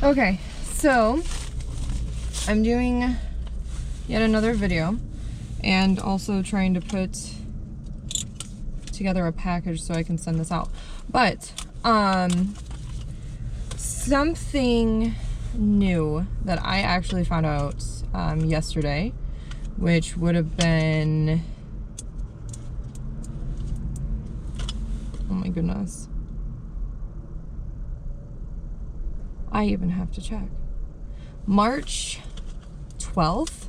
Okay, so I'm doing yet another video and also trying to put together a package so I can send this out. But something new that I actually found out yesterday, which would have been, oh my goodness, I even have to check, March 12th.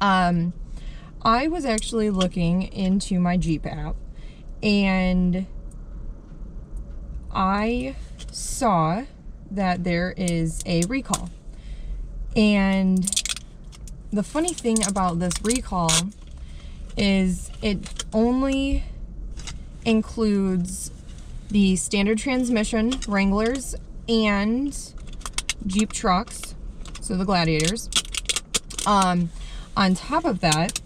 I was actually looking into my Jeep app and I saw that there is a recall. And the funny thing about this recall is it only includes the standard transmission Wranglers and Jeep trucks, so the Gladiators. On top of that,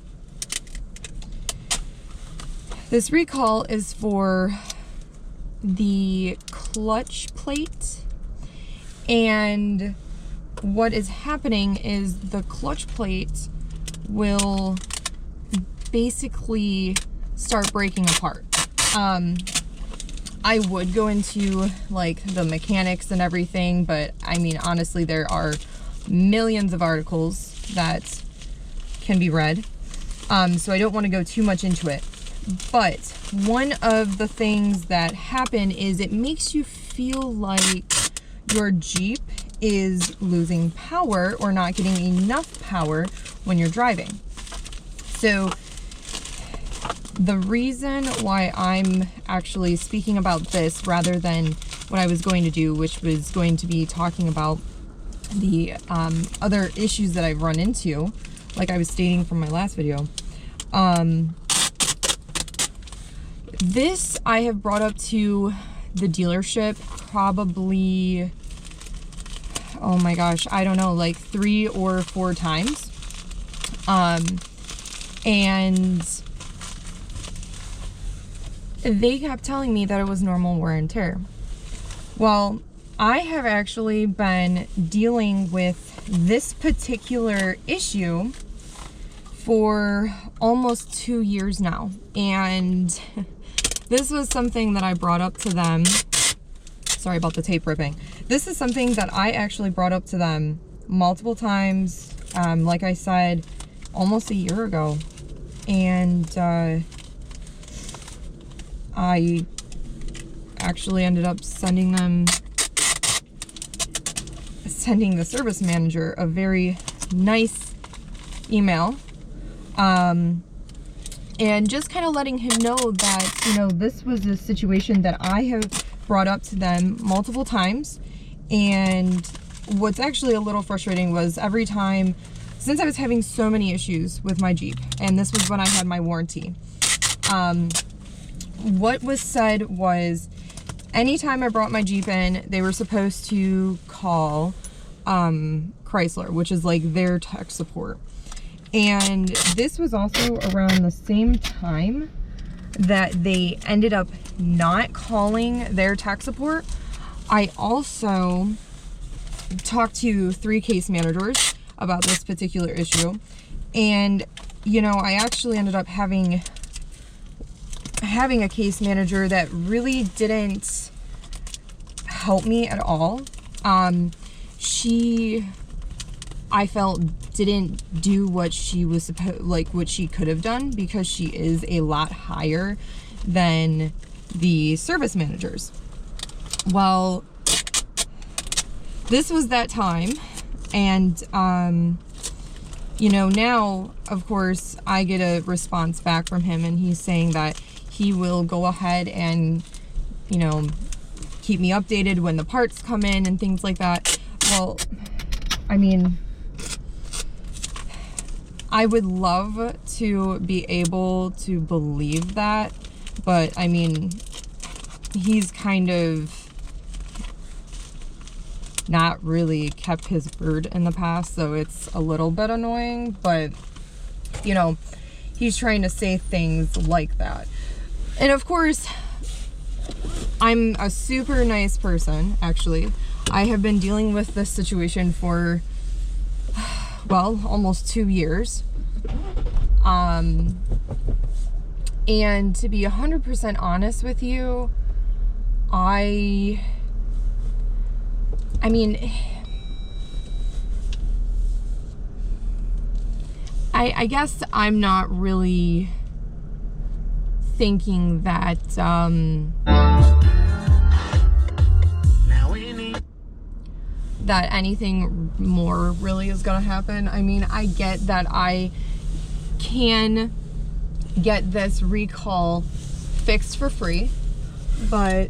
this recall is for the clutch plate, and what is happening is the clutch plate will basically start breaking apart. I would go into like the mechanics and everything, but I mean, honestly, there are millions of articles that can be read, so I don't want to go too much into it. But one of the things that happen is it makes you feel like your Jeep is losing power or not getting enough power when you're driving. So the reason why I'm actually speaking about this rather than what I was going to do, which was going to be talking about the other issues that I've run into, like I was stating from my last video, this I have brought up to the dealership probably, oh my gosh, I don't know, like 3 or 4 times. And they kept telling me that it was normal wear and tear. Well, I have actually been dealing with this particular issue for almost 2 years now, and this was something that I brought up to them. Sorry about the tape ripping. This is something that I actually brought up to them multiple times, like I said, almost a year ago, and I actually ended up sending the service manager a very nice email, and just kind of letting him know that, you know, this was a situation that I have brought up to them multiple times. And what's actually a little frustrating was every time, since I was having so many issues with my Jeep, and this was when I had my warranty, what was said was anytime I brought my Jeep in, they were supposed to call Chrysler, which is like their tech support. And this was also around the same time that they ended up not calling their tech support. I also talked to 3 case managers about this particular issue, and you know, I actually ended up having a case manager that really didn't help me at all. She, I felt, didn't do what she was supposed, like what she could have done, because she is a lot higher than the service managers. Well, this was that time, and you know, now of course I get a response back from him, and he's saying that he will go ahead and, you know, keep me updated when the parts come in and things like that. Well, I mean, I would love to be able to believe that, but I mean, he's kind of not really kept his word in the past, so it's a little bit annoying, but you know, he's trying to say things like that. And of course, I'm a super nice person, actually. I have been dealing with this situation for, well, almost 2 years. And to be 100% honest with you, I mean, I guess I'm not really thinking that, that anything more really is gonna happen. I mean, I get that I can get this recall fixed for free, but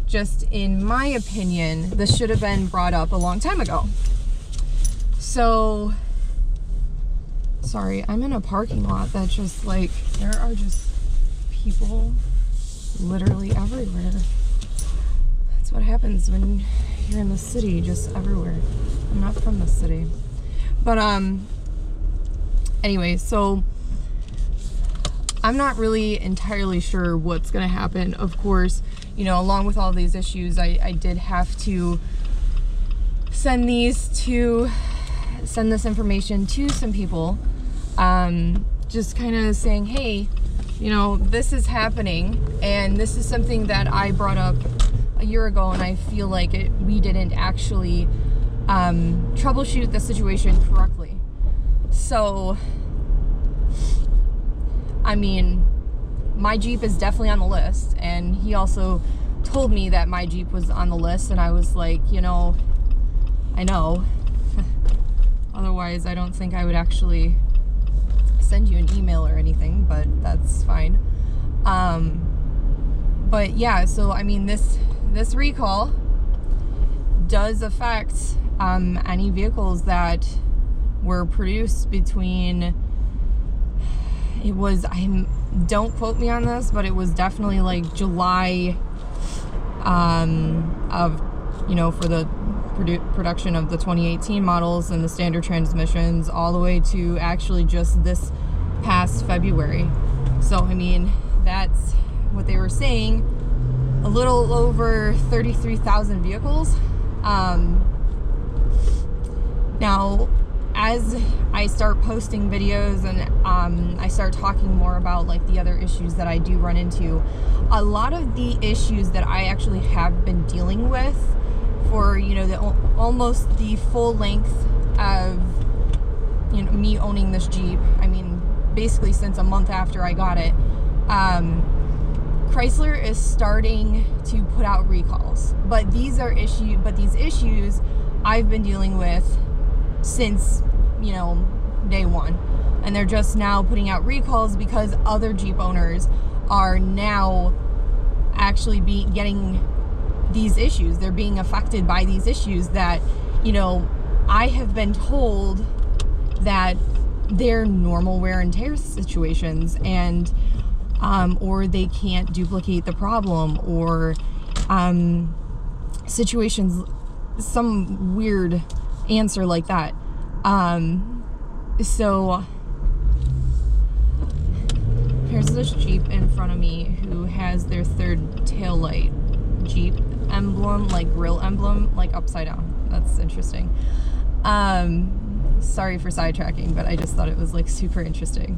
just in my opinion, this should have been brought up a long time ago. So, sorry, I'm in a parking lot that's just like, there are just people literally everywhere. That's what happens when you're in the city, just everywhere. I'm not from the city. But, anyway, so I'm not really entirely sure what's gonna happen. Of course, you know, along with all these issues, I did have to send this information to some people, just kind of saying, hey, you know, this is happening, and this is something that I brought up a year ago, and I feel like we didn't actually troubleshoot the situation correctly. So, I mean, my Jeep is definitely on the list, and he also told me that my Jeep was on the list, and I was like, you know, I know. Otherwise, I don't think I would actually send you an email or anything, but that's fine. But yeah, so I mean, this recall does affect any vehicles that were produced between, don't quote me on this, but it was definitely like July of, you know, for the production of the 2018 models and the standard transmissions, all the way to actually just this past February. So I mean, that's what they were saying, a little over 33,000 vehicles. Now, as I start posting videos and I start talking more about like the other issues that I do run into, a lot of the issues that I actually have been dealing with for, you know, almost the full length of, you know, me owning this Jeep, I mean, basically since a month after I got it, Chrysler is starting to put out recalls. But these issues I've been dealing with since, you know, day one. And they're just now putting out recalls because other Jeep owners are now actually getting these issues. They're being affected by these issues that, you know, I have been told that they're normal wear and tear situations, and or they can't duplicate the problem, or situations, some weird answer like that. So here's this Jeep in front of me who has their third taillight Jeep emblem, like grill emblem, like upside down. That's interesting. Sorry for sidetracking, but I just thought it was like super interesting.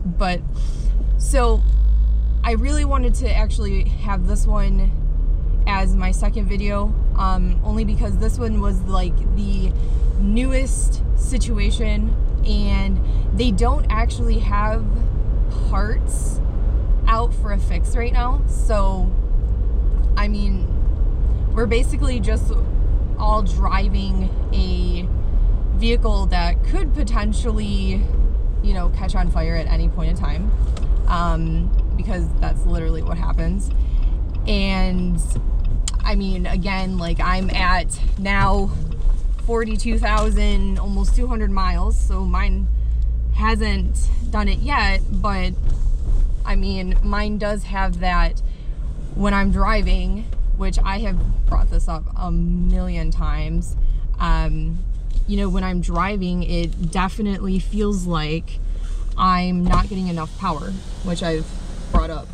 But so I really wanted to actually have this one as my second video, only because this one was like the newest situation, and they don't actually have parts out for a fix right now. So I mean, we're basically just all driving a vehicle that could potentially, you know, catch on fire at any point in time, because that's literally what happens. And I mean, again, like, I'm at now 42,000, almost 200 miles, so mine hasn't done it yet, but I mean, mine does have that when I'm driving, which I have brought this up a million times. You know, when I'm driving, it definitely feels like I'm not getting enough power, which I've brought up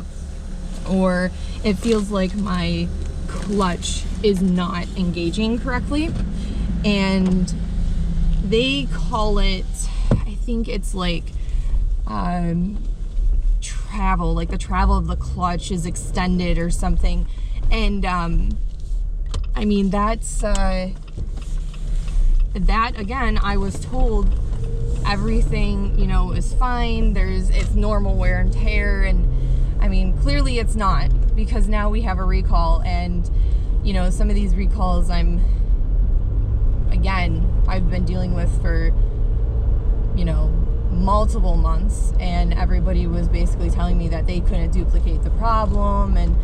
or it feels like my clutch is not engaging correctly. And they call it, I think it's like travel, like the travel of the clutch is extended or something. And I mean, that's that again, I was told everything, you know, is fine, it's normal wear and tear, and I mean, clearly it's not, because now we have a recall. And you know, some of these recalls I've been dealing with for, you know, multiple months, and everybody was basically telling me that they couldn't duplicate the problem and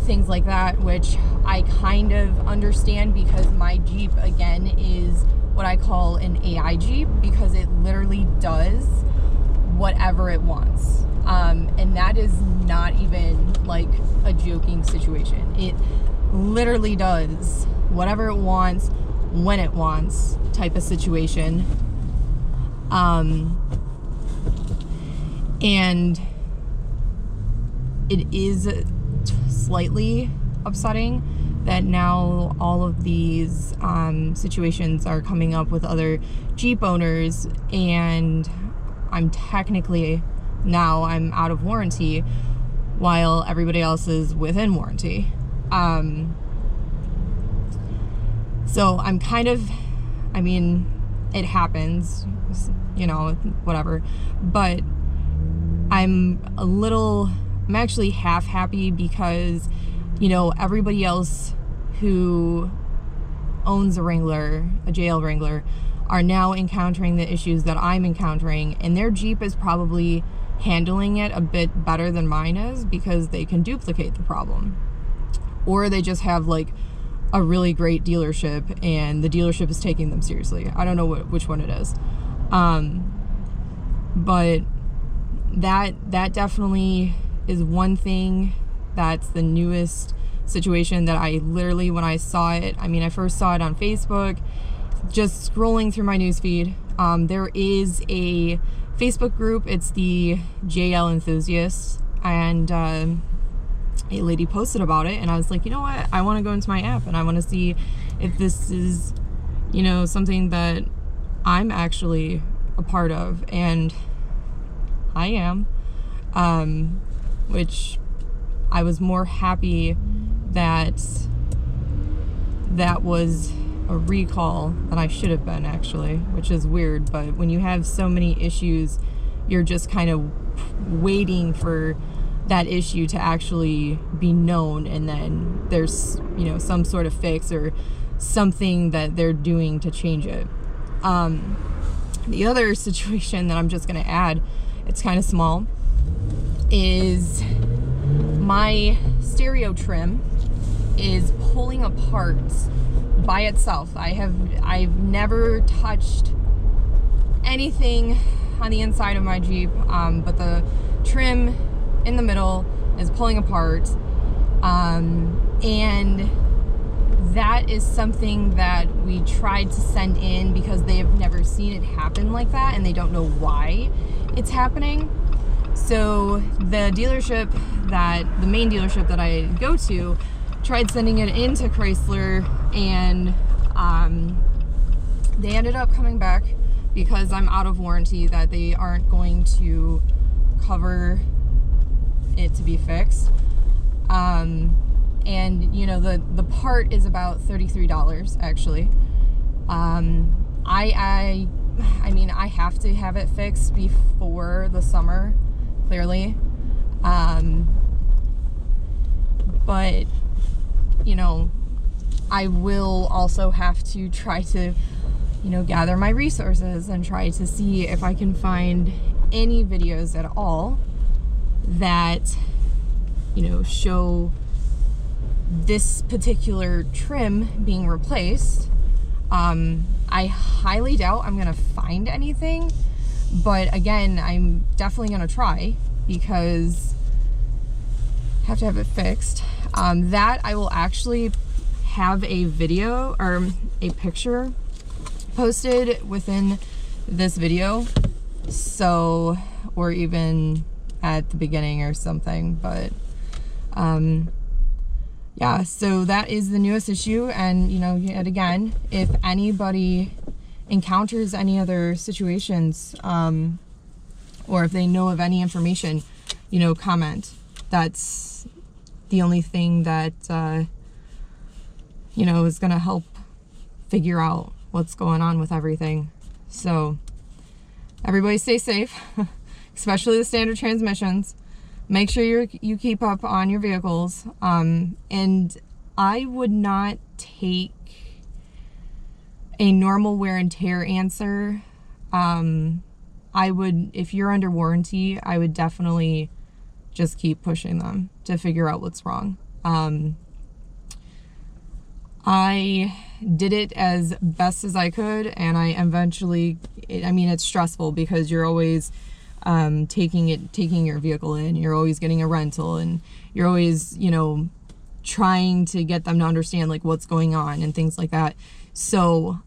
things like that, which I kind of understand, because my Jeep again is what I call an AI Jeep, because it literally does whatever it wants. And that is not even like a joking situation. It literally does whatever it wants, when it wants, type of situation. And it is slightly upsetting that now all of these situations are coming up with other Jeep owners, and I'm out of warranty while everybody else is within warranty. So I'm kind of, I mean, it happens, you know, whatever, but I'm actually half happy, because, you know, everybody else who owns a Wrangler, a JL Wrangler, are now encountering the issues that I'm encountering, and their Jeep is probably handling it a bit better than mine is, because they can duplicate the problem. Or they just have like a really great dealership, and the dealership is taking them seriously. I don't know which one it is. But that definitely is one thing that's the newest situation that I literally, when I saw it, I mean, I first saw it on Facebook, just scrolling through my newsfeed. There is a Facebook group, it's the JL Enthusiasts, and a lady posted about it, and I was like, you know what, I want to go into my app and I want to see if this is, you know, something that I'm actually a part of, and I am, which I was more happy that that was a recall than I should have been, actually, which is weird. But when you have so many issues, you're just kind of waiting for that issue to actually be known, and then there's, you know, some sort of fix or something that they're doing to change it. The other situation that I'm just going to add, it's kind of small, is my stereo trim is pulling apart by itself. I've never touched anything on the inside of my Jeep, but the trim in the middle is pulling apart, and that is something that we tried to send in because they have never seen it happen like that, and they don't know why it's happening. So the main dealership that I go to tried sending it into Chrysler, and they ended up coming back, because I'm out of warranty, that they aren't going to cover it to be fixed. And you know, the part is about $33 actually. I mean, I have to have it fixed before the summer, clearly. But you know, I will also have to try to, you know, gather my resources and try to see if I can find any videos at all that, you know, show this particular trim being replaced. I highly doubt I'm gonna find anything, but again, I'm definitely gonna try, because I have to have it fixed. That I will actually have a video or a picture posted within this video, so, or even at the beginning or something, but Yeah, so that is the newest issue. And, you know, yet again, if anybody encounters any other situations, or if they know of any information, you know, comment. That's the only thing that, you know, is going to help figure out what's going on with everything. So everybody stay safe, especially the standard transmissions. Make sure you keep up on your vehicles. And I would not take a normal wear and tear answer. I would, if you're under warranty, I would definitely just keep pushing them to figure out what's wrong. I did it as best as I could, and I eventually, I mean, it's stressful because you're always taking your vehicle in, you're always getting a rental, and you're always, you know, trying to get them to understand like what's going on and things like that. So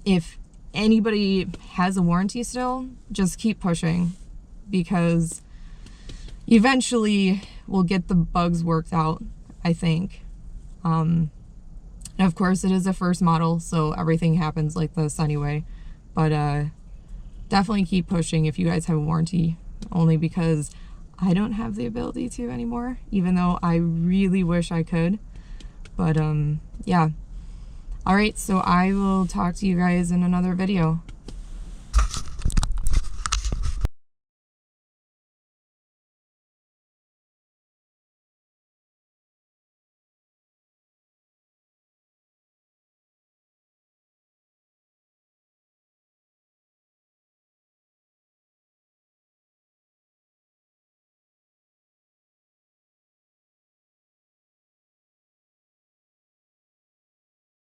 if anybody has a warranty still, just keep pushing, because eventually we'll get the bugs worked out, I think. And of course it is a first model, so everything happens like this anyway, but definitely keep pushing if you guys have a warranty, only because I don't have the ability to anymore, even though I really wish I could. But yeah. All right, so I will talk to you guys in another video.